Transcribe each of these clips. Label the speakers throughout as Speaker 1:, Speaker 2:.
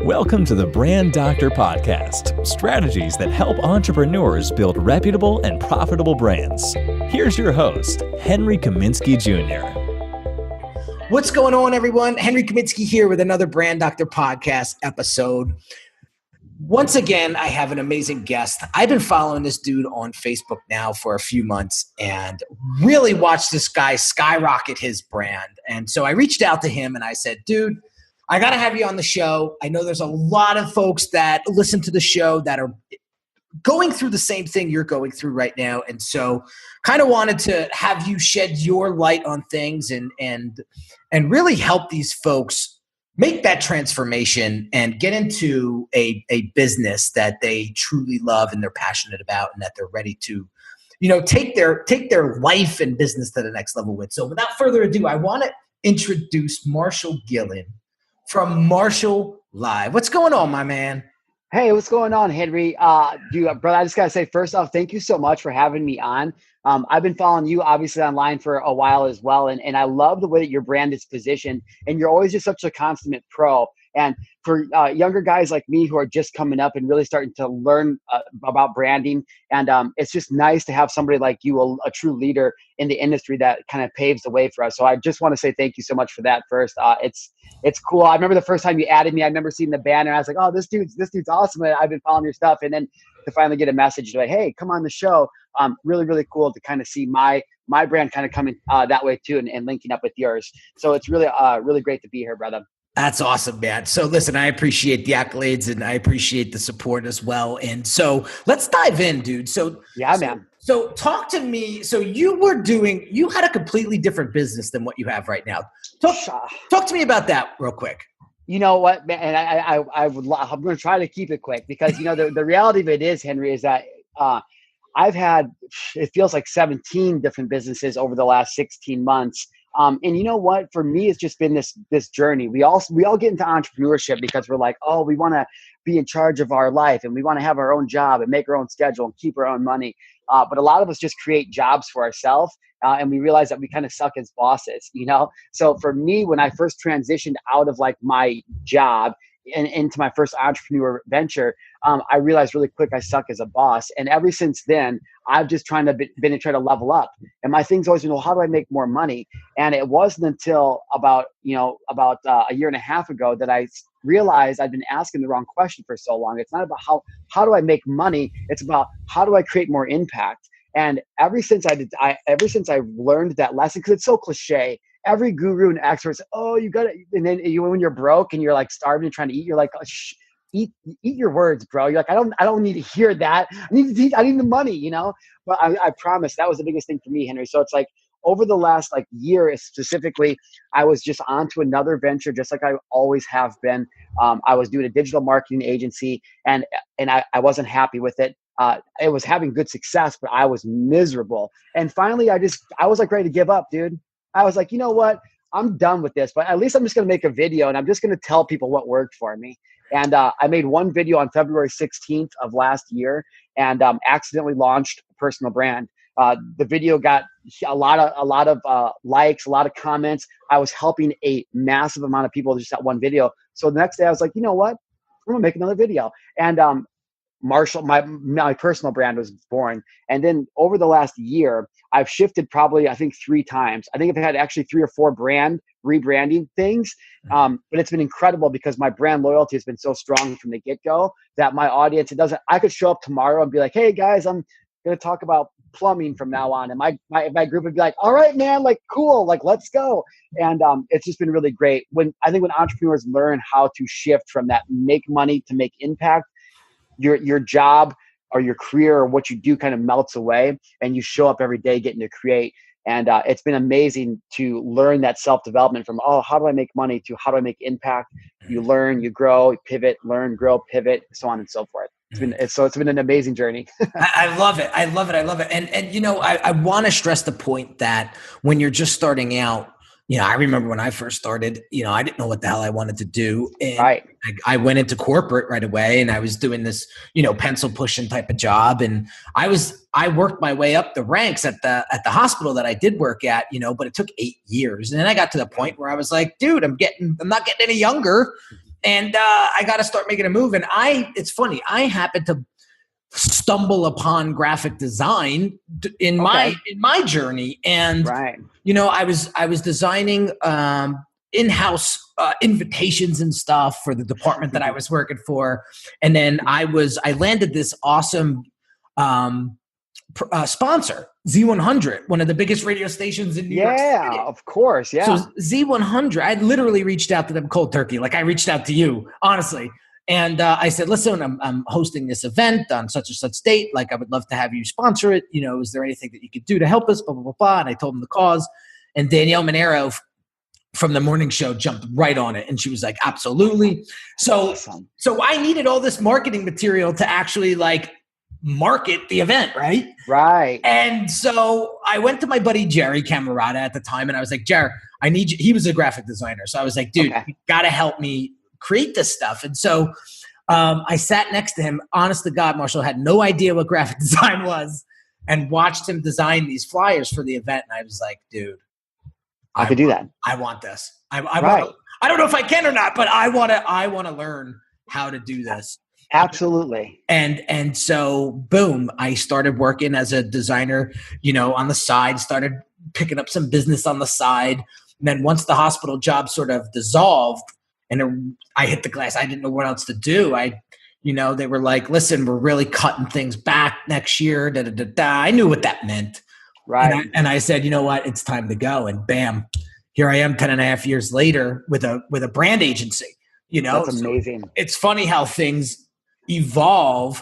Speaker 1: Welcome to the Brand Doctor Podcast, strategies that help entrepreneurs build reputable and profitable brands. Here's your host, Henry Kaminski Jr.
Speaker 2: What's going on, everyone? Henry Kaminski here with another Brand Doctor Podcast episode. Once again, I have an amazing guest. I've been following this dude on Facebook now for a few months and really watched this guy skyrocket his brand. And so I reached out to him and I said, dude, I got to have you on the show. I know there's a lot of folks that listen to the show that are going through the same thing you're going through right now. And so kind of wanted to have you shed your light on things and really help these folks make that transformation and get into a business that they truly love and they're passionate about and that they're ready to, take their life and business to the next level with. So without further ado, I want to introduce Marshal Gillen from Marshal Live. What's going on, my man?
Speaker 3: Hey, what's going on, Henry? Brother, I just got to say, first off, thank you so much for having me on. I've been following you, obviously, online for a while as well, and I love the way that your brand is positioned, and you're always just such a consummate pro. And for younger guys like me who are just coming up and really starting to learn about branding, and it's just nice to have somebody like you, a true leader in the industry that kind of paves the way for us. So I just want to say thank you so much for that first. It's cool. I remember the first time you added me, I remember seeing the banner. I was like, oh, this dude's awesome. And I've been following your stuff. And then to finally get a message like, hey, come on the show. Really, really cool to kind of see my brand kind of coming that way too and linking up with yours. So it's really, really great to be here, brother.
Speaker 2: That's awesome, man. So listen, I appreciate the accolades and I appreciate the support as well. And so let's dive in, dude.
Speaker 3: Man.
Speaker 2: So talk to me. So you had a completely different business than what you have right now. Talk to me about that real quick.
Speaker 3: You know what, man? And I'm going to try to keep it quick because, the reality of it is, Henry, is that I've had, it feels like 17 different businesses over the last 16 months. And you know what, for me, it's just been this journey. We all get into entrepreneurship because we're like, oh, we want to be in charge of our life and we want to have our own job and make our own schedule and keep our own money. But a lot of us just create jobs for ourselves. And we realize that we kind of suck as bosses, So for me, when I first transitioned out of like my job and into my first entrepreneur venture, I realized really quick I suck as a boss. And ever since then, I've just been trying to level up. And my thing's always been, well, how do I make more money? And it wasn't until about a year and a half ago that I realized I'd been asking the wrong question for so long. It's not about how do I make money? It's about how do I create more impact? And ever since I learned that lesson, because it's so cliche, every guru and expert says, oh, you got it. And then when you're broke and you're like starving and trying to eat, you're like, oh, eat your words, bro. You're like, I don't need to hear that. I need the money, But I promise that was the biggest thing for me, Henry. So it's like over the last year specifically, I was just onto another venture, just like I always have been. I was doing a digital marketing agency and I wasn't happy with it. It was having good success, but I was miserable. And finally, I was like ready to give up, dude. I was like, you know what? I'm done with this, but at least I'm just going to make a video and I'm just going to tell people what worked for me. And I made one video on February 16th of last year and accidentally launched a personal brand. The video got a lot of likes, a lot of comments. I was helping a massive amount of people just that one video. So the next day I was like, you know what? I'm going to make another video. And Marshall, my personal brand was born. And then over the last year, I've shifted probably, I think 3 times. I think I've had actually 3 or 4 rebranding things. But it's been incredible because my brand loyalty has been so strong from the get-go that my audience, I could show up tomorrow and be like, hey guys, I'm going to talk about plumbing from now on. And my group would be like, all right, man, cool, let's go. And it's just been really great. When entrepreneurs learn how to shift from that make money to make impact, your job or your career or what you do kind of melts away and you show up every day getting to create. And it's been amazing to learn that self-development from, how do I make money to how do I make impact? You learn, you grow, you pivot, learn, grow, pivot, so on and so forth. It's been an amazing journy.
Speaker 2: I love it. I love it. And I want to stress the point that when you're just starting out, I remember when I first started, I didn't know what the hell I wanted to do. And
Speaker 3: right.
Speaker 2: I went into corporate right away and I was doing this, pencil pushing type of job. And I worked my way up the ranks at the hospital that I did work at, but it took 8 years. And then I got to the point where I was like, dude, I'm not getting any younger. and I got to start making a move. And it's funny, I happened to stumble upon graphic design in my journey. And, I was designing in-house invitations and stuff for the department that I was working for. And then I landed this awesome sponsor, Z100, one of the biggest radio stations in New York City.
Speaker 3: Yeah, of course. Yeah.
Speaker 2: So Z100, I literally reached out to them cold turkey. Like I reached out to you, honestly. And I said, listen, I'm hosting this event on such and such date. Like, I would love to have you sponsor it. Is there anything that you could do to help us? Blah, blah, blah, blah. And I told him the cause. And Danielle Monero from the morning show jumped right on it. And she was like, absolutely. So I needed all this marketing material to actually like market the event, right?
Speaker 3: Right.
Speaker 2: And so I went to my buddy Jerry Camerata at the time. And I was like, Jerry, I need you. He was a graphic designer. So I was like, dude, you got to help me create this stuff. And so I sat next to him. Honest to God, Marshall had no idea what graphic design was, and watched him design these flyers for the event. And I was like, dude,
Speaker 3: I could do that.
Speaker 2: I want this. I don't know if I can or not, but I want to learn how to do this.
Speaker 3: Absolutely.
Speaker 2: And so boom, I started working as a designer, on the side, started picking up some business on the side. And then once the hospital job sort of dissolved, and I hit the glass, I didn't know what else to do. They were like, listen, we're really cutting things back next year. Da, da, da, da. I knew what that meant.
Speaker 3: Right.
Speaker 2: And I said, you know what? It's time to go. And bam, here I am 10.5 years later with a brand agency,
Speaker 3: That's amazing.
Speaker 2: So it's funny how things evolve,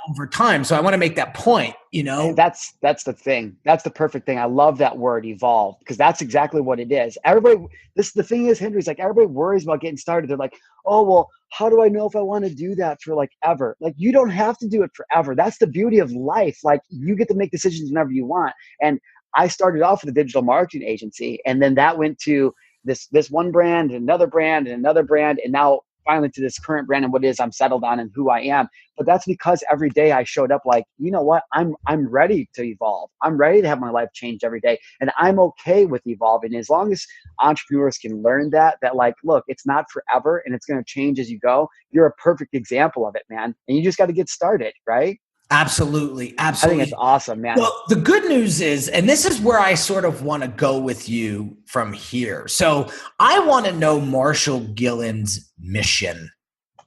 Speaker 2: over time. So I want to make that point,
Speaker 3: That's the thing. That's the perfect thing. I love that word, evolve, because that's exactly what it is. The thing is, Henry's like, everybody worries about getting started. They're like, oh, well, how do I know if I want to do that for like ever? Like, you don't have to do it forever. That's the beauty of life. Like, you get to make decisions whenever you want. And I started off with a digital marketing agency, and then that went to this one brand, and another brand, and another brand. And now finally to this current brand and what it is I'm settled on and who I am. But that's because every day I showed up like, you know what, I'm ready to evolve. I'm ready to have my life change every day. And I'm okay with evolving. As long as entrepreneurs can learn that like, look, it's not forever and it's going to change as you go. You're a perfect example of it, man. And you just got to get started, right?
Speaker 2: Absolutely.
Speaker 3: I think it's awesome, man.
Speaker 2: Well, the good news is, and this is where I sort of want to go with you from here. So I want to know Marshal Gillen's mission.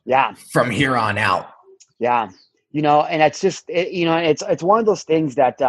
Speaker 3: Yeah.
Speaker 2: From here on out.
Speaker 3: Yeah. And it's just, it's one of those things that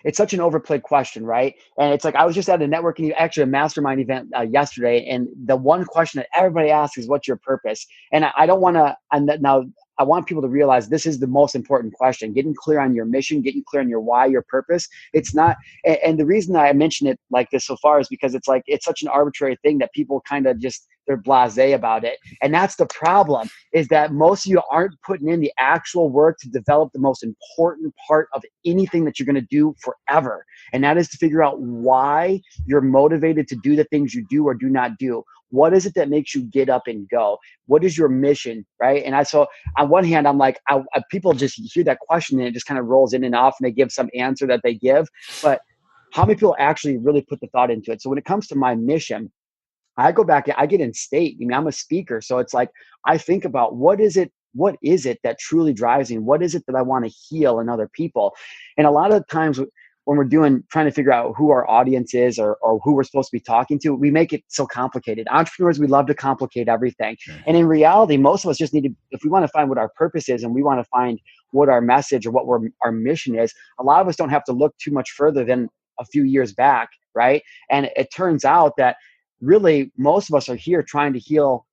Speaker 3: it's such an overplayed question, right? And it's like, I was just at a networking, actually a mastermind event yesterday. And the one question that everybody asks is, what's your purpose? And I don't want to, now I want people to realize this is the most important question, getting clear on your mission, getting clear on your why, your purpose. It's not, and the reason I mention it like this so far is because it's like, it's such an arbitrary thing that people kind of just, they're blasé about it. And that's the problem, is that most of you aren't putting in the actual work to develop the most important part of anything that you're going to do forever. And that is to figure out why you're motivated to do the things you do or do not do. What is it that makes you get up and go? What is your mission, right? And so on one hand, I'm like, people just hear that question and it just kind of rolls in and off and they give some answer that they give. But how many people actually really put the thought into it? So when it comes to my mission, I go back, I get in state. I'm a speaker. So it's like, I think about what is it that truly drives me? What is it that I want to heal in other people? And a lot of times when we're trying to figure out who our audience is or who we're supposed to be talking to, we make it so complicated. Entrepreneurs, we love to complicate everything. And in reality, most of us just need to, if we want to find what our purpose is and we want to find what our message or what our mission is, a lot of us don't have to look too much further than a few years back, right? And it turns out that really most of us are here trying to heal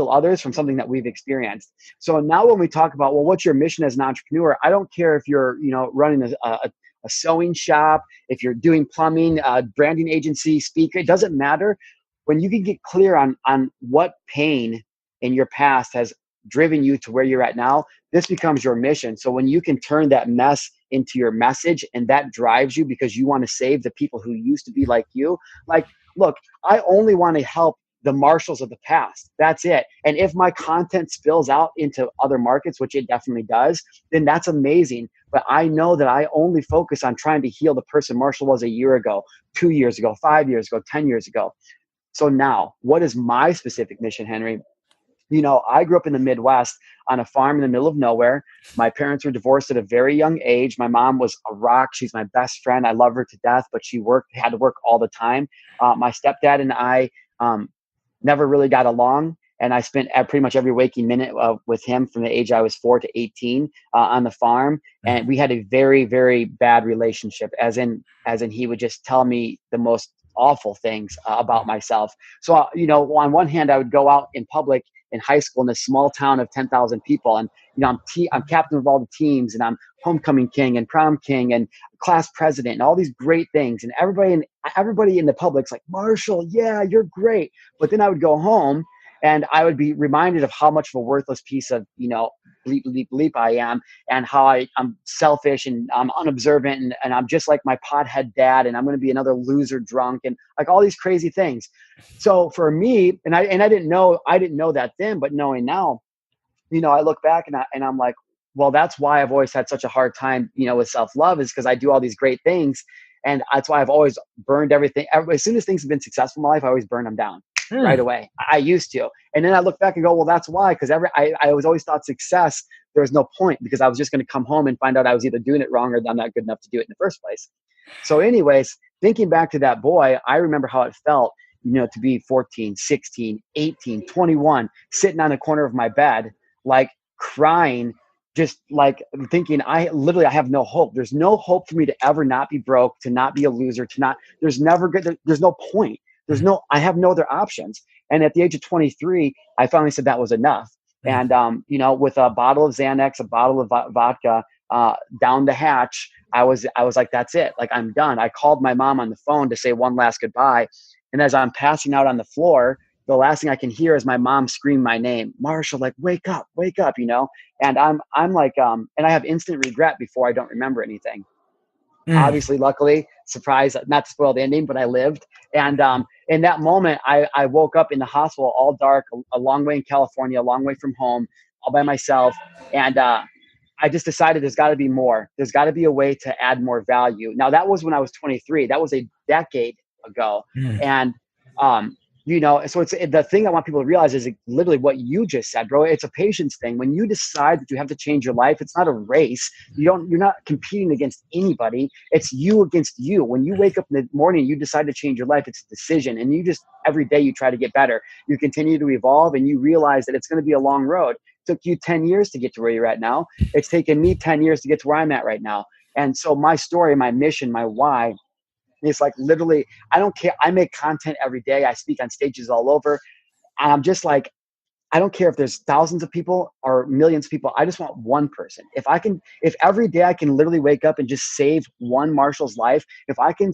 Speaker 3: others from something that we've experienced. So now when we talk about, well, what's your mission as an entrepreneur? I don't care if you're, running a sewing shop, if you're doing plumbing, branding agency, speaker, it doesn't matter. When you can get clear on what pain in your past has driven you to where you're at now, this becomes your mission. So when you can turn that mess into your message and that drives you because you want to save the people who used to be like you, like, look, I only want to help the Marshalls of the past. That's it. And if my content spills out into other markets, which it definitely does, then that's amazing. But I know that I only focus on trying to heal the person Marshall was a year ago, 2 years ago, 5 years ago, 10 years ago. So now, what is my specific mission, Henry? I grew up in the Midwest on a farm in the middle of nowhere. My parents were divorced at a very young age. My mom was a rock. She's my best friend. I love her to death, but she had to work all the time. My stepdad and I never really got along. And I spent pretty much every waking minute with him from the age I was 4 to 18 on the farm. And we had a very, very bad relationship, as in he would just tell me the most awful things about myself. So, on one hand, I would go out in public in high school in this small town of 10,000 people. And, I'm captain of all the teams, and I'm homecoming king and prom king and class president and all these great things. And everybody in the public's like, Marshall, yeah, you're great. But then I would go home and I would be reminded of how much of a worthless piece of, bleep, bleep, bleep I am, and how I'm selfish and I'm unobservant and I'm just like my pothead dad, and I'm going to be another loser drunk, and like all these crazy things. So for me, and I didn't know that then, but knowing now, I look back and I'm like, well, that's why I've always had such a hard time, with self-love, is because I do all these great things. And that's why I've always burned everything. As soon as things have been successful in my life, I always burn them down right away. I used to. And then I look back and go, well, that's why. Because I was always thought success, there was no point, because I was just going to come home and find out I was either doing it wrong or I'm not good enough to do it in the first place. So anyways, thinking back to that boy, I remember how it felt, to be 14, 16, 18, 21, sitting on the corner of my bed, like crying, just like thinking, I have no hope. There's no hope for me to ever not be broke, to not be a loser, there's no point. I have no other options. And at the age of 23, I finally said that was enough. And, with a bottle of Xanax, a bottle of vodka, down the hatch, I was like, that's it. Like, I'm done. I called my mom on the phone to say one last goodbye. And as I'm passing out on the floor, the last thing I can hear is my mom scream my name, Marshall, like, wake up, and I'm like, and I have instant regret before I don't remember anything. Obviously, luckily, surprise, not to spoil the ending, but I lived. And in that moment, I woke up in the hospital, all dark, a long way in California, a long way from home, all by myself. And I just decided there's got to be more. There's got to be a way to add more value. Now, that was when I was 23. That was a decade ago. And so it's the thing I want people to realize is literally what you just said, bro. It's a patience thing. When you decide that you have to change your life, it's not a race. You're not competing against anybody. It's you against you. When you wake up in the morning, you decide to change your life. It's a decision. And you just, every day you try to get better. You continue to evolve, and you realize that it's going to be a long road. It took you 10 years to get to where you're at now. It's taken me 10 years to get to where I'm at right now. And so my story, my mission, my why, it's like, literally, I don't care. I make content every day. I speak on stages all over. And I'm just like, I don't care if there's thousands of people or millions of people. I just want one person. If every day I can literally wake up and just save one Marshall's life, if I can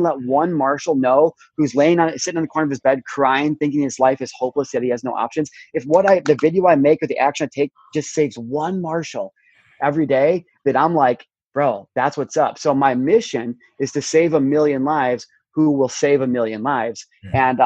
Speaker 3: let one Marshall know who's sitting on the corner of his bed crying, thinking his life is hopeless, that he has no options. If the video I make or the action I take just saves one Marshall every day, then I'm like, bro, that's what's up. So my mission is to save 1 million lives who will save 1 million lives. And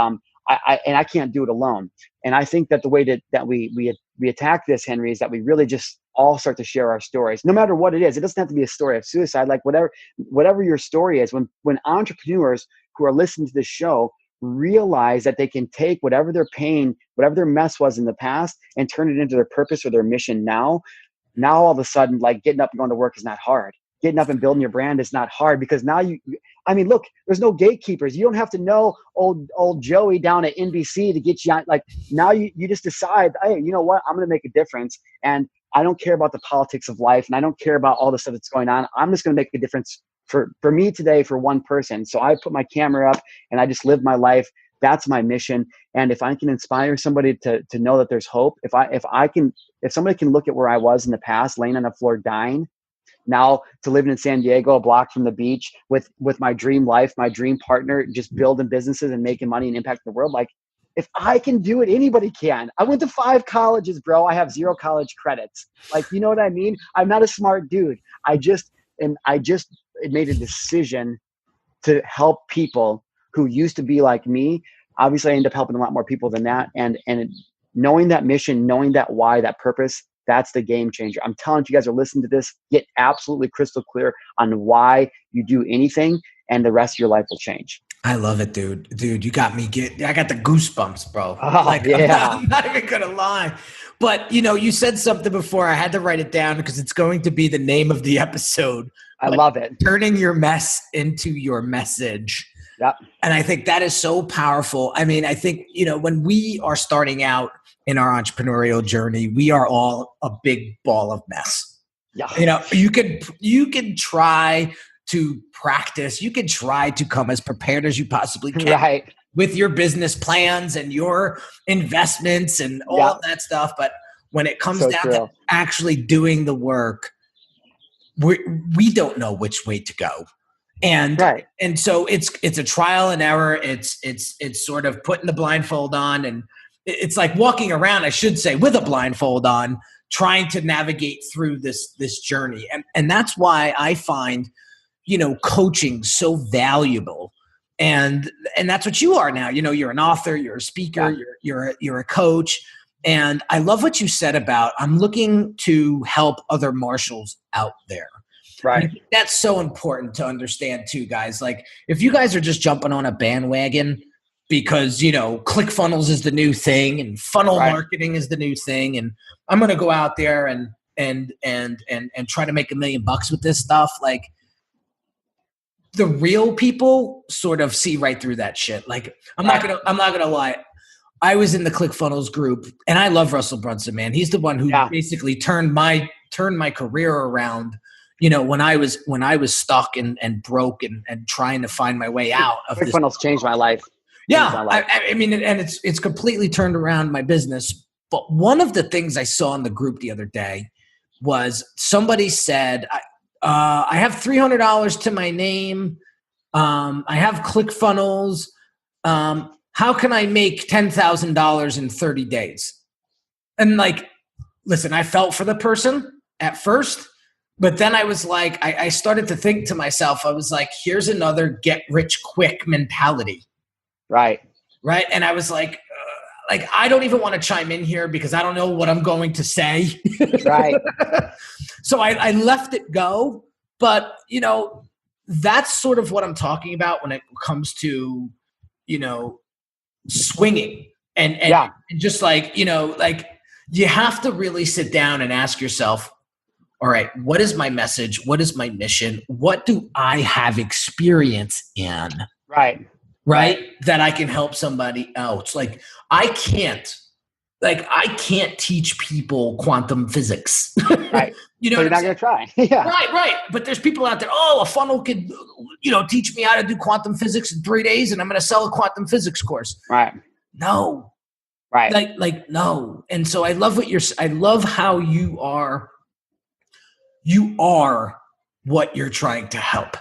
Speaker 3: I can't do it alone. And I think that the way that we attack this, Henry, is that we really just all start to share our stories, no matter what it is. It doesn't have to be a story of suicide, like whatever your story is. When entrepreneurs who are listening to this show realize that they can take whatever their pain, whatever their mess was in the past, and turn it into their purpose or their mission now all of a sudden, like, getting up and going to work is not hard. Getting up and building your brand is not hard, because now look, there's no gatekeepers. You don't have to know old Joey down at NBC to get you on. Like, now you just decide, hey, you know what? I'm going to make a difference. And I don't care about the politics of life, and I don't care about all the stuff that's going on. I'm just going to make a difference for me today, for one person. So I put my camera up and I just live my life. That's my mission. And if I can inspire somebody to know that there's hope, if somebody can look at where I was in the past, laying on the floor dying, now to living in San Diego, a block from the beach, with my dream life, my dream partner, just building businesses and making money and impacting the world. Like, if I can do it, anybody can. I went to 5 colleges, bro. I have 0 college credits. Like, you know what I mean? I'm not a smart dude. I just made a decision to help people who used to be like me. Obviously, I ended up helping a lot more people than that. And knowing that mission, knowing that why, that purpose, that's the game changer. I'm telling you guys are listening to this, get absolutely crystal clear on why you do anything, and the rest of your life will change.
Speaker 2: I love it, dude. Dude, you got me I got the goosebumps, bro.
Speaker 3: Oh,
Speaker 2: Like,
Speaker 3: yeah.
Speaker 2: I'm not even gonna lie. But you said something before. I had to write it down because it's going to be the name of the episode.
Speaker 3: I love it.
Speaker 2: Turning your mess into your message.
Speaker 3: Yep.
Speaker 2: And I think that is so powerful. I mean, I think, when we are starting out in our entrepreneurial journey, we are all a big ball of mess.
Speaker 3: Yeah.
Speaker 2: You can try to practice. You can try to come as prepared as you possibly can.
Speaker 3: Right.
Speaker 2: With your business plans and your investments and all of that stuff. But when it comes down to actually doing the work, we don't know which way to go. And so it's a trial and error. It's sort of putting the blindfold on, and it's like walking around, I should say, with a blindfold on, trying to navigate through this journey. And that's why I find, coaching so valuable. And that's what you are now. You're an author, you're a speaker, you're a coach. And I love what you said about, I'm looking to help other marshals out there.
Speaker 3: Right.
Speaker 2: That's so important to understand too, guys. Like, if you guys are just jumping on a bandwagon because, ClickFunnels is the new thing and funnel marketing is the new thing, and I'm going to go out there and try to make $1 million with this stuff. Like, the real people sort of see right through that shit. Like, I'm not gonna lie. I was in the ClickFunnels group, and I love Russell Brunson, man. He's the one who basically turned my career around. When I was stuck and broke and trying to find my way out of this.
Speaker 3: ClickFunnels changed my life.
Speaker 2: Yeah, I mean, and it's completely turned around my business. But one of the things I saw in the group the other day was somebody said, I have $300 to my name. I have ClickFunnels. How can I make $10,000 in 30 days? And like, listen, I felt for the person at first, but then I was like, I started to think to myself, I was like, here's another get rich quick mentality.
Speaker 3: Right.
Speaker 2: Right. And I was like, I don't even want to chime in here because I don't know what I'm going to say.
Speaker 3: Right.
Speaker 2: So I left it go. But, that's sort of what I'm talking about when it comes to, swinging and just like, you have to really sit down and ask yourself, all right, what is my message? What is my mission? What do I have experience in? Right. That I can help somebody else. Like, I can't teach people quantum physics.
Speaker 3: Right.
Speaker 2: So
Speaker 3: you're not going to try. Yeah.
Speaker 2: Right. But there's people out there, a funnel could, teach me how to do quantum physics in 3 days and I'm going to sell a quantum physics course.
Speaker 3: Right.
Speaker 2: No.
Speaker 3: Right.
Speaker 2: Like no. And so I love I love how you are what you're trying to help.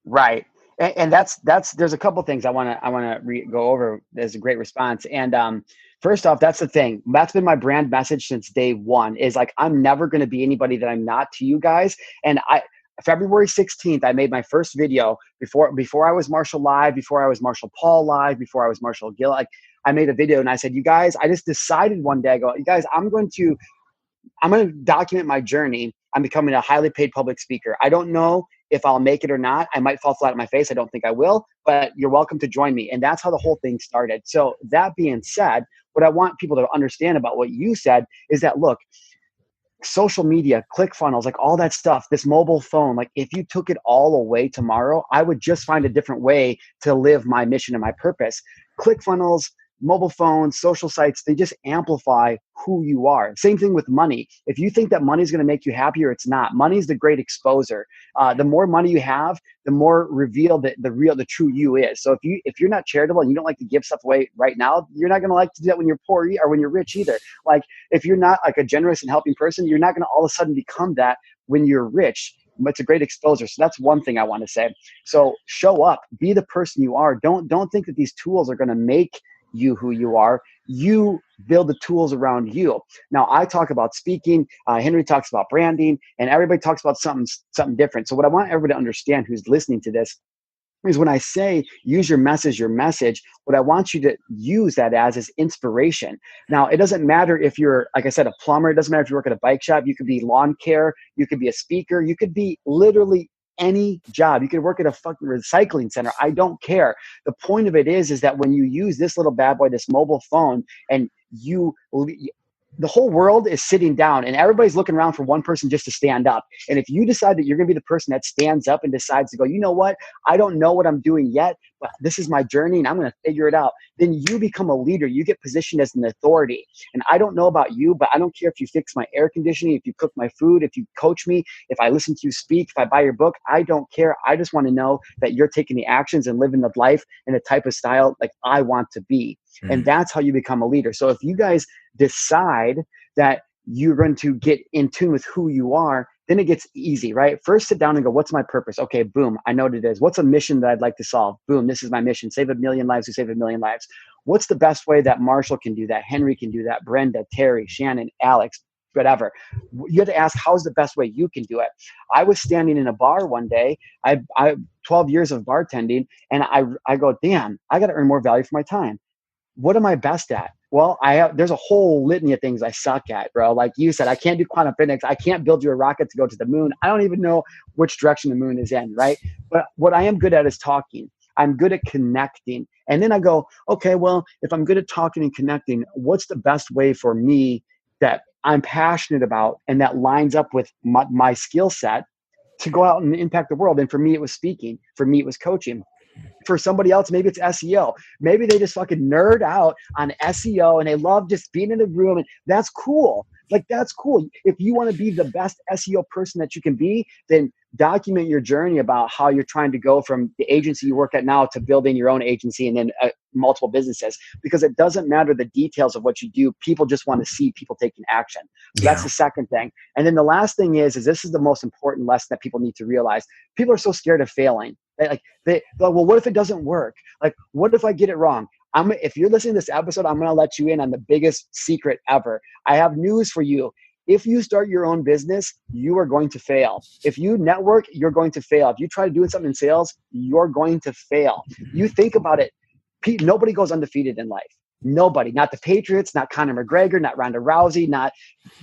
Speaker 3: Right. And that's there's a couple things I want to go over. There's a great response. And first off, that's the thing. That's been my brand message since day one, is like, I'm never going to be anybody that I'm not to you guys. And February 16th, I made my first video before I was Marshall Live, before I was Marshall Paul Live, before I was Marshall Gillen. Like, I made a video and I said, you guys, I just decided one day, I go, you guys, I'm going to document my journey. I'm becoming a highly paid public speaker. I don't know if I'll make it or not. I might fall flat on my face. I don't think I will, but you're welcome to join me. And that's how the whole thing started. So that being said, what I want people to understand about what you said is that, look, social media, ClickFunnels, like all that stuff, this mobile phone, like if you took it all away tomorrow, I would just find a different way to live my mission and my purpose. ClickFunnels, mobile phones, social sites, they just amplify who you are. Same thing with money. If you think that money is going to make you happier, it's not. Money is the great exposer. The more money you have, the more revealed the true you is. So if you're not charitable and you don't like to give stuff away right now, you're not going to like to do that when you're poor or when you're rich either. Like, if you're not like a generous and helping person, you're not going to all of a sudden become that when you're rich. It's a great exposure. So that's one thing I want to say. So show up, be the person you are. Don't think that these tools are going to make you who you are. You build the tools around you. Now, I talk about speaking, Henry talks about branding, and everybody talks about something different. So what I want everybody to understand who's listening to this is, when I say use your message, what I want you to use that as is inspiration. Now, it doesn't matter if you're, like I said, a plumber. It doesn't matter if you work at a bike shop. You could be lawn care. You could be a speaker. You could be literally any job. You could work at a fucking recycling center. I don't care. The point of it is that when you use this little bad boy, this mobile phone, and the whole world is sitting down and everybody's looking around for one person just to stand up. And if you decide that you're going to be the person that stands up and decides to go, you know what, I don't know what I'm doing yet, but this is my journey and I'm going to figure it out, then you become a leader. You get positioned as an authority. And I don't know about you, but I don't care if you fix my air conditioning, if you cook my food, if you coach me, if I listen to you speak, if I buy your book, I don't care. I just want to know that you're taking the actions and living the life in a type of style like I want to be. And that's how you become a leader. So if you guys decide that you're going to get in tune with who you are, then it gets easy, right? First, sit down and go, what's my purpose? Okay, boom, I know what it is. What's a mission that I'd like to solve? Boom, this is my mission. Save 1 million lives, we save 1 million lives. What's the best way that Marshall can do that? Henry can do that. Brenda, Terry, Shannon, Alex, whatever. You have to ask, how's the best way you can do it? I was standing in a bar one day. I 12 years of bartending, and I go, damn, I got to earn more value for my time. What am I best at? Well, there's a whole litany of things I suck at, bro. Like you said, I can't do quantum physics. I can't build you a rocket to go to the moon. I don't even know which direction the moon is in, right? But what I am good at is talking. I'm good at connecting. And then I go, okay, well, if I'm good at talking and connecting, what's the best way for me that I'm passionate about and that lines up with my skill set to go out and impact the world? And for me, it was speaking. For me, it was coaching. For somebody else, maybe it's SEO. Maybe they just fucking nerd out on SEO and they love just being in a room, and that's cool. Like, that's cool. If you want to be the best SEO person that you can be, then document your journey about how you're trying to go from the agency you work at now to building your own agency and then multiple businesses, because it doesn't matter the details of what you do. People just want to see people taking action. So that's the second thing. And then the last thing is this is the most important lesson that people need to realize. People are so scared of failing. They're like, well, what if it doesn't work? Like, what if I get it wrong? If you're listening to this episode, I'm going to let you in on the biggest secret ever. I have news for you. If you start your own business, you are going to fail. If you network, you're going to fail. If you try to do something in sales, you're going to fail. You think about it. Nobody goes undefeated in life. Nobody. Not the Patriots, not Conor McGregor, not Ronda Rousey, not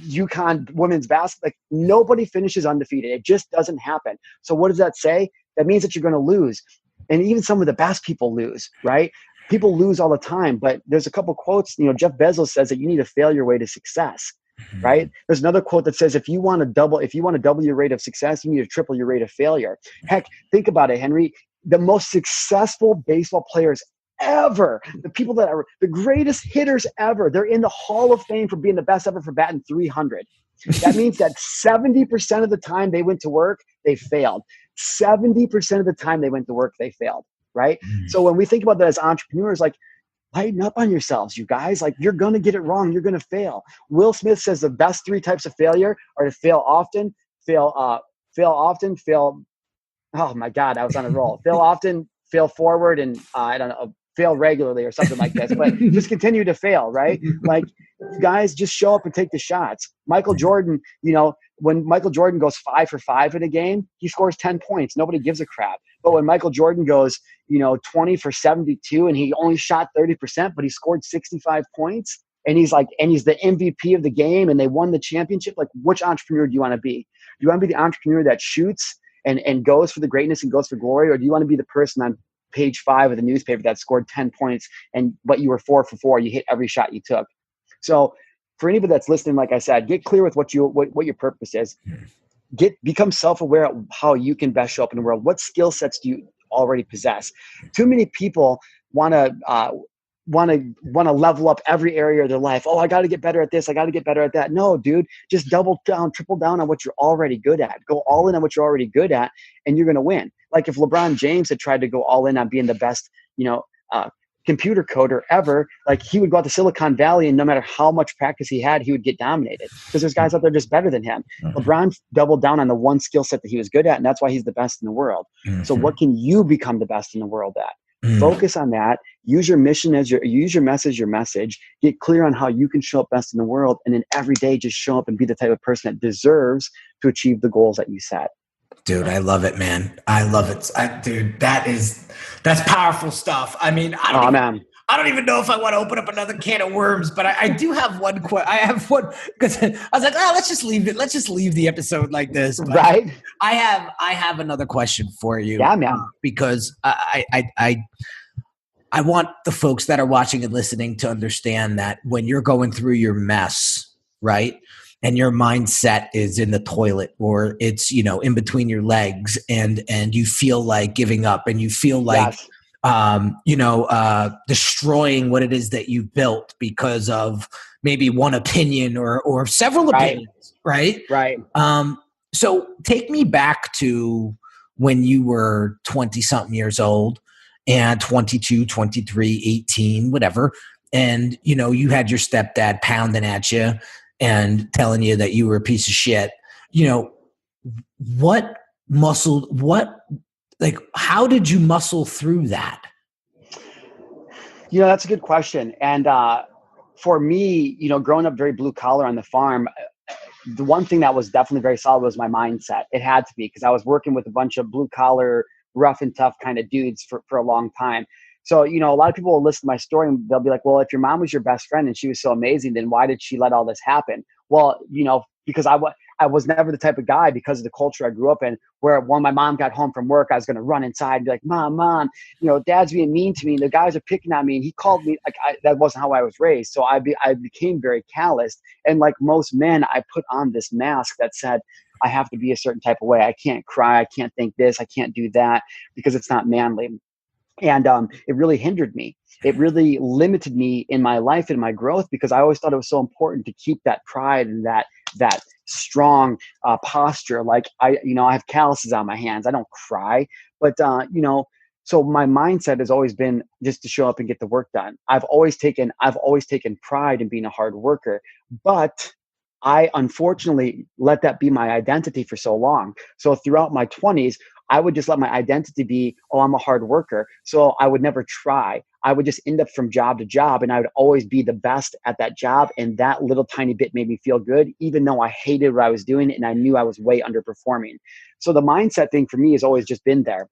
Speaker 3: UConn women's basketball. Like, nobody finishes undefeated. It just doesn't happen. So what does that say? That means that you're going to lose. And even some of the best people lose, right? People lose all the time, but there's a couple quotes. Jeff Bezos says that you need to fail your way to success, right? There's another quote that says, if you want to double your rate of success, you need to triple your rate of failure. Heck, think about it, Henry. The most successful baseball players ever, the people that are the greatest hitters ever, they're in the Hall of Fame for being the best ever for batting 300. That means that 70% of the time they went to work, they failed. 70% of the time they went to work, they failed, right? So when we think about that as entrepreneurs, like, lighten up on yourselves, you guys. Like, you're going to get it wrong. You're going to fail. Will Smith says the best 3 types of failure are to fail often, oh my God, I was on a roll. Fail often, fail forward, and I don't know, fail regularly or something like this, but just continue to fail, right? Like, guys, just show up and take the shots. Michael Jordan, when Michael Jordan goes 5 for 5 in a game, he scores 10 points. Nobody gives a crap. But when Michael Jordan goes, 20 for 72 and he only shot 30%, but he scored 65 points, and he's the MVP of the game and they won the championship, like, which entrepreneur do you want to be? Do you want to be the entrepreneur that shoots and goes for the greatness and goes for glory? Or do you want to be the person on page 5 of the newspaper that scored 10 points but you were 4 for 4, you hit every shot you took? So for anybody that's listening, like I said, get clear with what your purpose is. Become self-aware of how you can best show up in the world. What skill sets do you already possess? Too many people want to level up every area of their life. Oh, I got to get better at this. I got to get better at that. No, dude, just double down, triple down on what you're already good at. Go all in on what you're already good at, and you're going to win. Like, if LeBron James had tried to go all in on being the best, computer coder ever, like, he would go out to Silicon Valley and no matter how much practice he had, he would get dominated because there's guys out there just better than him. LeBron doubled down on the one skill set that he was good at, and that's why he's the best in the world. So what can you become the best in the world at? Focus on that. Use your mission use your message. Get clear on how you can show up best in the world, and then every day just show up and be the type of person that deserves to achieve the goals that you set.
Speaker 2: Dude, I love it, man. I love it. Dude, that's powerful stuff. I mean, I I don't even know if I want to open up another can of worms, but I do have one. I have one because I was like, oh, let's just leave it. Let's just leave the episode like this. But
Speaker 3: Right?
Speaker 2: I have another question for you.
Speaker 3: Yeah, man.
Speaker 2: Because I want the folks that are watching and listening to understand that when you're going through your mess, right? And your mindset is in the toilet or it's, in between your legs and you feel like giving up and you feel like, destroying what it is that you built because of maybe one opinion or several opinions, right?
Speaker 3: Right.
Speaker 2: So take me back to when you were 20 something years old and 22, 23, 18, whatever. And, you had your stepdad pounding at you and telling you that you were a piece of shit. How did you muscle through that?
Speaker 3: That's a good question. And for me, growing up very blue collar on the farm, the one thing that was definitely very solid was my mindset. It had to be because I was working with a bunch of blue collar, rough and tough kind of dudes for a long time. So, a lot of people will listen to my story and they'll be like, well, if your mom was your best friend and she was so amazing, then why did she let all this happen? Well, because I was never the type of guy because of the culture I grew up in where when my mom got home from work, I was going to run inside and be like, mom, dad's being mean to me. And the guys are picking on me. And he called me that wasn't how I was raised. So I became very calloused. And like most men, I put on this mask that said, I have to be a certain type of way. I can't cry. I can't think this. I can't do that because it's not manly. And it really hindered me. It really limited me in my life and my growth because I always thought it was so important to keep that pride and that strong posture. Like I have calluses on my hands. I don't cry, but so my mindset has always been just to show up and get the work done. I've always taken pride in being a hard worker, but I unfortunately let that be my identity for so long. So throughout my 20s, I would just let my identity be, oh, I'm a hard worker. So I would never try. I would just end up from job to job and I would always be the best at that job. And that little tiny bit made me feel good, even though I hated what I was doing and I knew I was way underperforming. So the mindset thing for me has always just been there.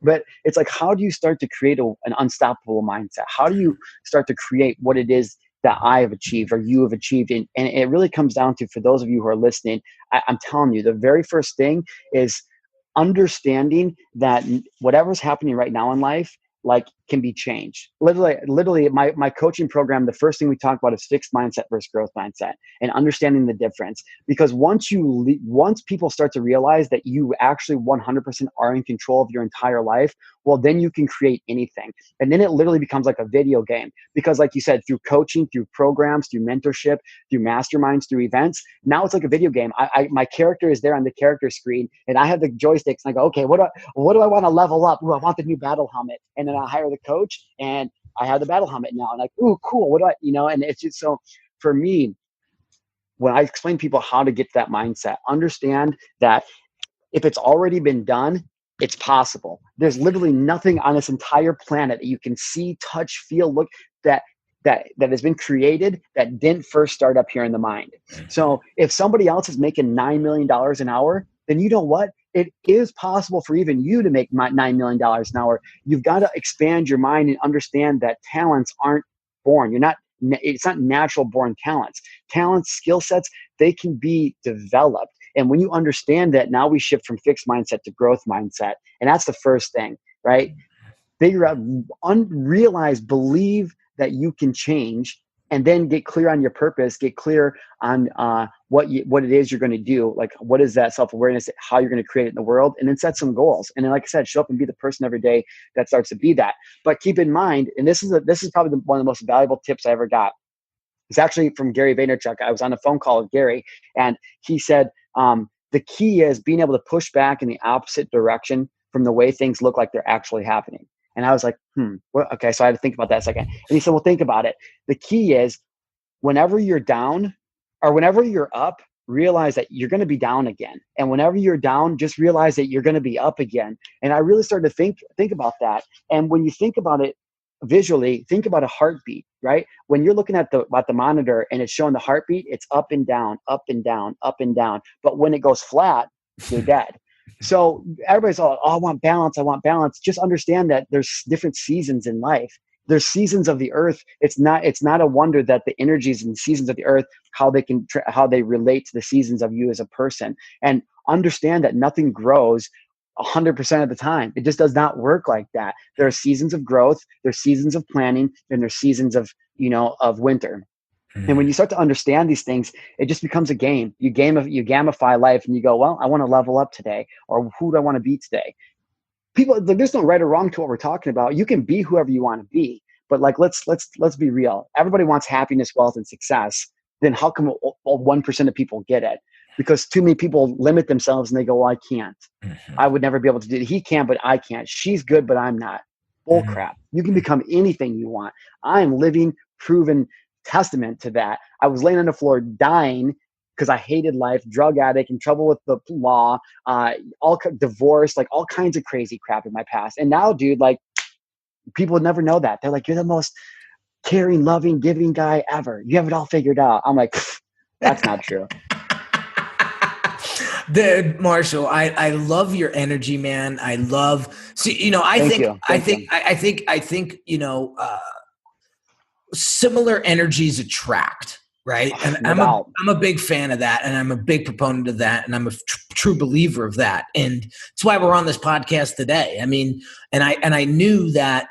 Speaker 3: But it's like, how do you start to create an unstoppable mindset? How do you start to create what it is that I have achieved or you have achieved? And it really comes down to, for those of you who are listening, I'm telling you, the very first thing is understanding that whatever's happening right now in life, can be changed. Literally my coaching program, the first thing we talk about is fixed mindset versus growth mindset and understanding the difference. Because once people start to realize that you actually 100% are in control of your entire life, well, then you can create anything. And then it literally becomes like a video game because like you said, through coaching, through programs, through mentorship, through masterminds, through events, now it's like a video game. My character is there on the character screen and I have the joysticks and I go, okay, what do I want to level up? Ooh, I want the new battle helmet. And then I hire the coach and I have the battle helmet now. And like, ooh, cool. What do I, and it's just so for me, when I explain to people how to get to that mindset, understand that if it's already been done, it's possible. There's literally nothing on this entire planet that you can see, touch, feel, look that has been created that didn't first start up here in the mind. So if somebody else is making $9 million an hour, then you know what? It is possible for even you to make $9 million an hour. You've got to expand your mind and understand that talents aren't born. It's not natural born talents. Talents, skill sets, they can be developed. And when you understand that, now we shift from fixed mindset to growth mindset. And that's the first thing, right? Figure out, realize, believe that you can change, and then get clear on your purpose, get clear on what it is you're going to do. Like, what is that self-awareness, how you're going to create it in the world, and then set some goals. And then, like I said, show up and be the person every day that starts to be that. But keep in mind, and this is probably one of the most valuable tips I ever got. It's actually from Gary Vaynerchuk. I was on a phone call with Gary, and he said, the key is being able to push back in the opposite direction from the way things look like they're actually happening. And I was like, okay. So I had to think about that a second. And he said, well, think about it. The key is whenever you're down or whenever you're up, realize that you're going to be down again. And whenever you're down, just realize that you're going to be up again. And I really started to think about that. And when you think about it visually, think about a heartbeat, right? When you're looking at the monitor and it's showing the heartbeat, it's up and down, up and down, up and down. But when it goes flat, you're dead. So everybody's all, oh, I want balance. Just understand that there's different seasons in life. There's seasons of the earth. It's not a wonder that the energies and seasons of the earth, how they relate to the seasons of you as a person. And understand that nothing grows 100% of the time. It just does not work like that. There are seasons of growth, there's seasons of planning, and there's seasons of winter. And when you start to understand these things, it just becomes a game. You gamify life, and you go, well, I want to level up today, or who do I want to be today? People, there's no right or wrong to what we're talking about. You can be whoever you want to be, but like let's be real. Everybody wants happiness, wealth, and success. Then how come 1% of people get it? Because too many people limit themselves and they go, well, I can't. I would never be able to do it. He can, but I can't. She's good, but I'm not. Bull crap. You can become anything you want. I'm living, proven testament to that. I was laying on the floor dying because I hated life, drug addict, in trouble with the law, divorce, like all kinds of crazy crap in my past. And now, dude, like people would never know that. They're like, you're the most caring, loving, giving guy ever. You have it all figured out. I'm like, that's not true.
Speaker 2: Marshall, I love your energy, man. I think similar energies attract, right? And I'm a big fan of that, and I'm a big proponent of that, and I'm a true believer of that. And that's why we're on this podcast today. I mean, and I knew that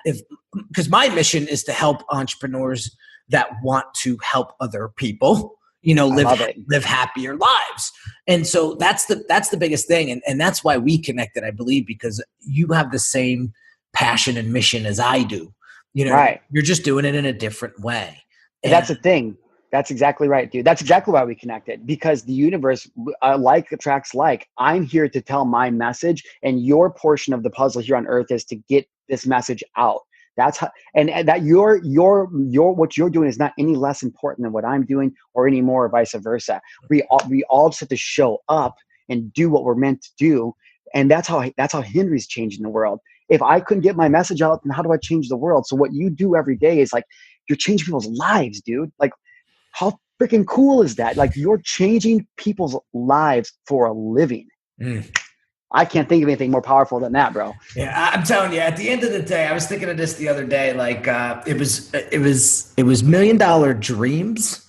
Speaker 2: because my mission is to help entrepreneurs that want to help other people, live happier lives. And so that's the biggest thing. And that's why we connected, I believe, because you have the same passion and mission as I do.
Speaker 3: Right.
Speaker 2: You're just doing it in a different way.
Speaker 3: And that's the thing. That's exactly right, dude. That's exactly why we connected, because the universe like attracts like. I'm here to tell my message, and your portion of the puzzle here on earth is to get this message out. That's how, and that your what you're doing is not any less important than what I'm doing, or any more, or vice versa. We all just have to show up and do what we're meant to do, and that's how Henry's changing the world. If I couldn't get my message out, then how do I change the world? So what you do every day is like you're changing people's lives, dude. Like, how freaking cool is that? Like, you're changing people's lives for a living. I can't think of anything more powerful than that, bro.
Speaker 2: Yeah, I'm telling you, at the end of the day, I was thinking of this the other day. Like, it was $1 million dreams,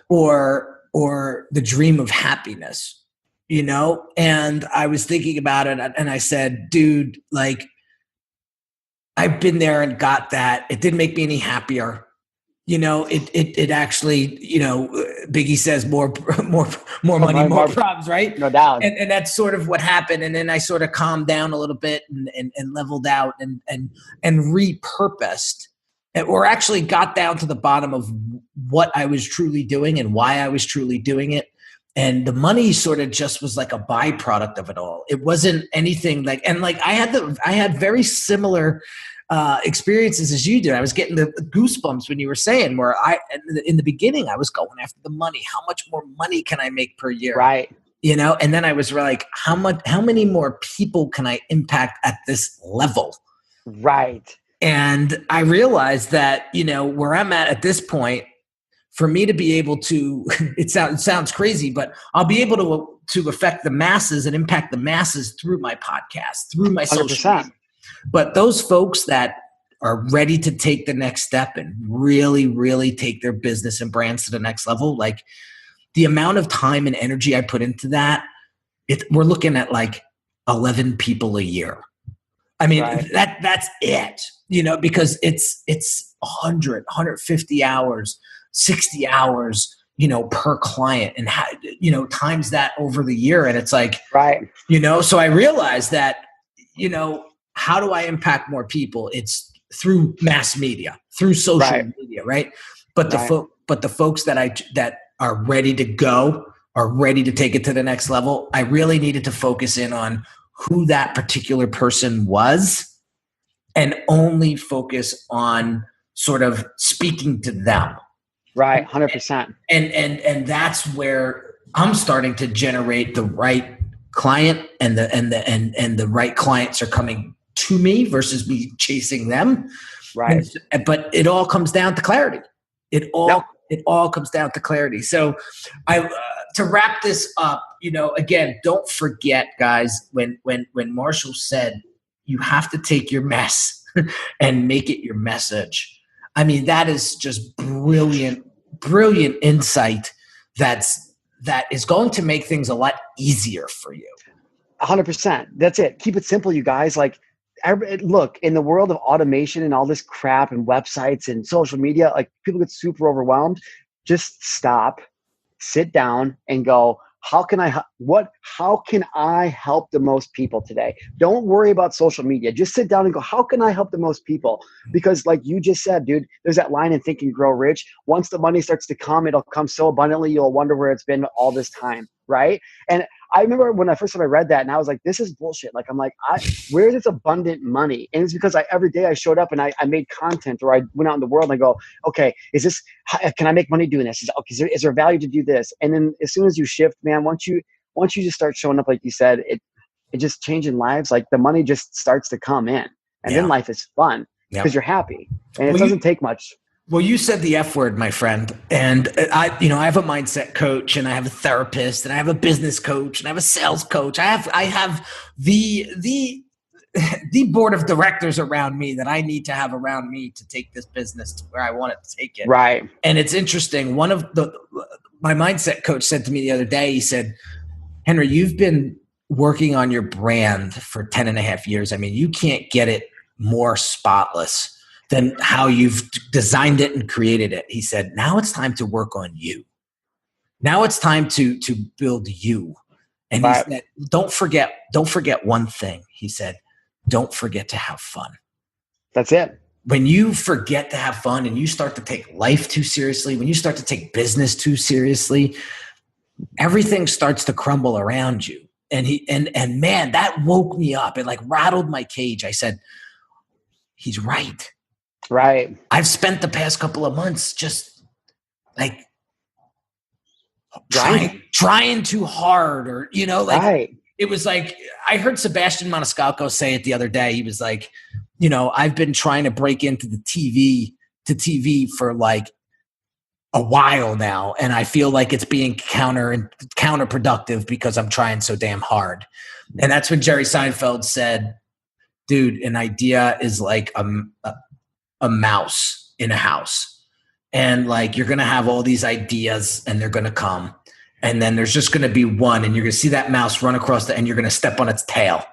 Speaker 2: or the dream of happiness, And I was thinking about it, and I said, dude, like, I've been there and got that. It didn't make me any happier. It actually, Biggie says more money, more problems, right?
Speaker 3: No doubt.
Speaker 2: And that's sort of what happened. And then I sort of calmed down a little bit and leveled out and repurposed, or actually got down to the bottom of what I was truly doing and why I was truly doing it. And the money sort of just was like a byproduct of it all. It wasn't anything like, and like I had very similar experiences as you did. I was getting the goosebumps when you were saying, where in the beginning, I was going after the money. How much more money can I make per year?
Speaker 3: Right.
Speaker 2: And then I was like, how many more people can I impact at this level?
Speaker 3: Right.
Speaker 2: And I realized that, where I'm at this point, for me to be able to, it sounds crazy, but I'll be able to affect the masses and impact the masses through my podcast, through my social media. But those folks that are ready to take the next step and really, really take their business and brands to the next level, like the amount of time and energy I put into that, we're looking at like 11 people a year. I mean, right. that's it, because it's 100, 150 hours, 60 hours, per client, and times that over the year. And it's like,
Speaker 3: right.
Speaker 2: So I realized that, how do I impact more people? It's through mass media, through social media, right? But the folks that are ready to go, are ready to take it to the next level, I really needed to focus in on who that particular person was, and only focus on sort of speaking to them.
Speaker 3: Right, 100%.
Speaker 2: And that's where I'm starting to generate the right client, and the right clients are coming to me versus me chasing them.
Speaker 3: Right.
Speaker 2: But it all comes down to clarity. It all comes down to clarity. So to wrap this up, again, don't forget, guys, when Marshall said you have to take your mess and make it your message. I mean, that is just brilliant, brilliant insight that is going to make things a lot easier for you.
Speaker 3: 100%. That's it. Keep it simple, you guys. Like, look, in the world of automation and all this crap and websites and social media, like people get super overwhelmed. Just stop, sit down and go, how can I help the most people today? Don't worry about social media. Just sit down and go, how can I help the most people? Because like you just said, dude, there's that line in Think and Grow Rich. Once the money starts to come, it'll come so abundantly, you'll wonder where it's been all this time, right? And I remember when I first time I read that and I was like, this is bullshit. Like, I'm like, where's this abundant money? And it's because every day I showed up and I made content, or I went out in the world and I go, okay, can I make money doing this? Is there value to do this? And then as soon as you shift, man, once you just start showing up, like you said, it just changing lives. Like the money just starts to come in, and then life is fun because you're happy, and it doesn't take much.
Speaker 2: Well, you said the F word, my friend. And I have a mindset coach, and I have a therapist, and I have a business coach, and I have a sales coach. I have the board of directors around me that I need to have around me to take this business to where I want it to take it.
Speaker 3: Right.
Speaker 2: And it's interesting. My mindset coach said to me the other day, he said, Henry, you've been working on your brand for 10 and a half years. I mean, you can't get it more spotless than how you've designed it and created it. He said, now it's time to work on you. Now it's time to build you. And he said, don't forget one thing. He said, don't forget to have fun.
Speaker 3: That's it.
Speaker 2: When you forget to have fun and you start to take life too seriously, when you start to take business too seriously, everything starts to crumble around you. And man, that woke me up. It like rattled my cage. I said, he's right.
Speaker 3: Right.
Speaker 2: I've spent the past couple of months just like trying too hard, or, It was like, I heard Sebastian Maniscalco say it the other day. He was like, I've been trying to break into the TV for like a while now. And I feel like it's being counterproductive because I'm trying so damn hard. And that's when Jerry Seinfeld said, dude, an idea is like a mouse in a house, and like you're gonna have all these ideas and they're gonna come, and then there's just gonna be one, and you're gonna see that mouse run across and you're gonna step on its tail,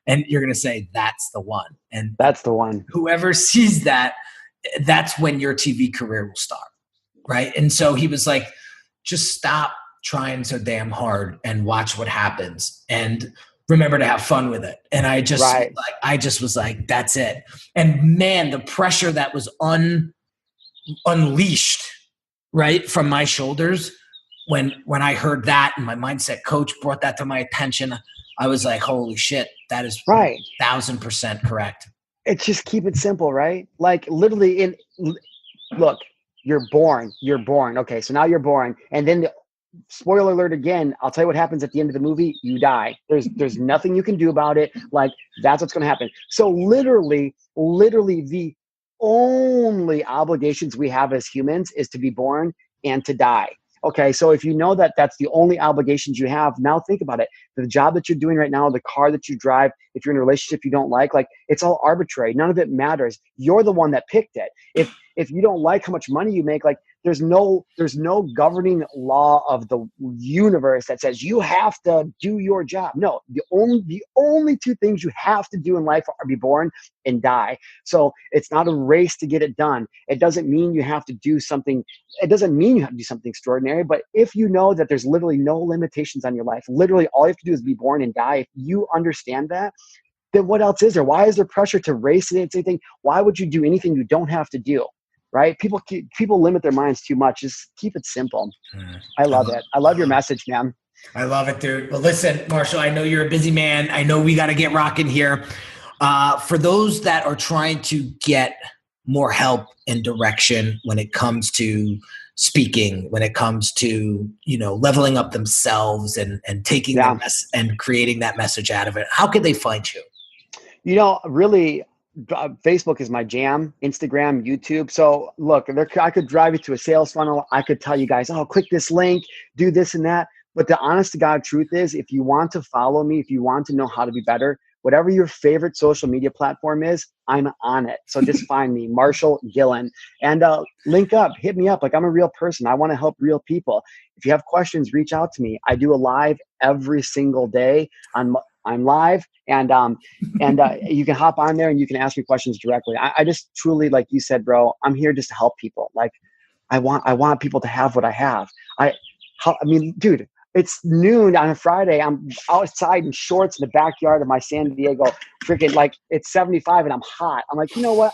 Speaker 2: and you're gonna say, that's the one. And
Speaker 3: that's the one.
Speaker 2: Whoever sees that, that's when your TV career will start, right? And so he was like, just stop trying so damn hard and watch what happens, and remember to have fun with it. And I just was like, that's it. And man, the pressure that was unleashed right from my shoulders when I heard that, and my mindset coach brought that to my attention, I was like, holy shit, that is right. 1,000% correct.
Speaker 3: It's just keep it simple, right? Like literally look, you're born. Okay. So now you're born. And then spoiler alert again, I'll tell you what happens at the end of the movie. You die. There's nothing you can do about it. Like that's what's going to happen. So literally the only obligations we have as humans is to be born and to die. Okay. So if you know that that's the only obligations you have, now think about it. The job that you're doing right now, the car that you drive, if you're in a relationship you don't like it's all arbitrary. None of it matters. You're the one that picked it. If you don't like how much money you make, like there's no governing law of the universe that says you have to do your job. No, the only two things you have to do in life are be born and die. So it's not a race to get it done. It doesn't mean you have to do something. It doesn't mean you have to do something extraordinary, but if you know that there's literally no limitations on your life, literally all you have to do is be born and die. If you understand that, then what else is there? Why is there pressure to race against anything? Why would you do anything you don't have to do? Right? People limit their minds too much. Just keep it simple. I love it. I love your message, man.
Speaker 2: I love it, dude. Well, listen, Marshall, I know you're a busy man. I know we got to get rocking here. For those that are trying to get more help and direction when it comes to speaking, when it comes to, leveling up themselves and taking and creating that message out of it, how can they find you?
Speaker 3: Really, Facebook is my jam, Instagram, YouTube. So look, I could drive you to a sales funnel. I could tell you guys, click this link, do this and that. But the honest to God truth is, if you want to follow me, if you want to know how to be better, whatever your favorite social media platform is, I'm on it. So just find me, Marshal Gillen, and link up, hit me up. Like, I'm a real person. I want to help real people. If you have questions, reach out to me. I do a live every single day. I'm live, and you can hop on there and you can ask me questions directly. I just truly, like you said, bro, I'm here just to help people. Like, I want people to have what I have. I mean, dude, it's noon on a Friday. I'm outside in shorts in the backyard of my San Diego freaking, like, it's 75 and I'm hot. I'm like, you know what?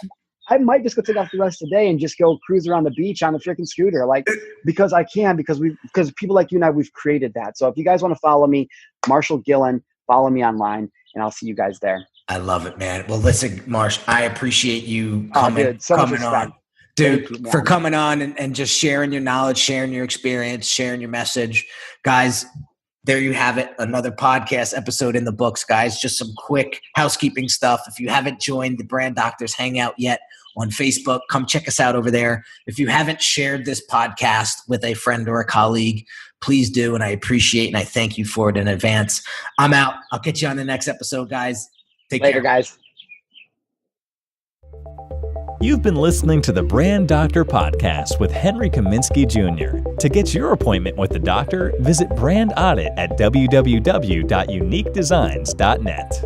Speaker 3: I might just go take off the rest of the day and just go cruise around the beach on the freaking scooter. Like, because I can, because people like you and I, we've created that. So if you guys want to follow me, Marshal Gillen, follow me online and I'll see you guys there.
Speaker 2: I love it, man. Well, listen, Marsh, I appreciate you coming on. Dude, for coming on and just sharing your knowledge, sharing your experience, sharing your message. Guys, there you have it. Another podcast episode in the books, guys. Just some quick housekeeping stuff. If you haven't joined the Brand Doctors Hangout yet on Facebook, come check us out over there. If you haven't shared this podcast with a friend or a colleague, please do. And I appreciate and I thank you for it in advance. I'm out. I'll catch you on the next episode, guys. Take care.
Speaker 3: Later, guys.
Speaker 1: You've been listening to the Brand Doctor Podcast with Henry Kaminski Jr. To get your appointment with the doctor, visit Brand Audit at www.uniquedesignz.net.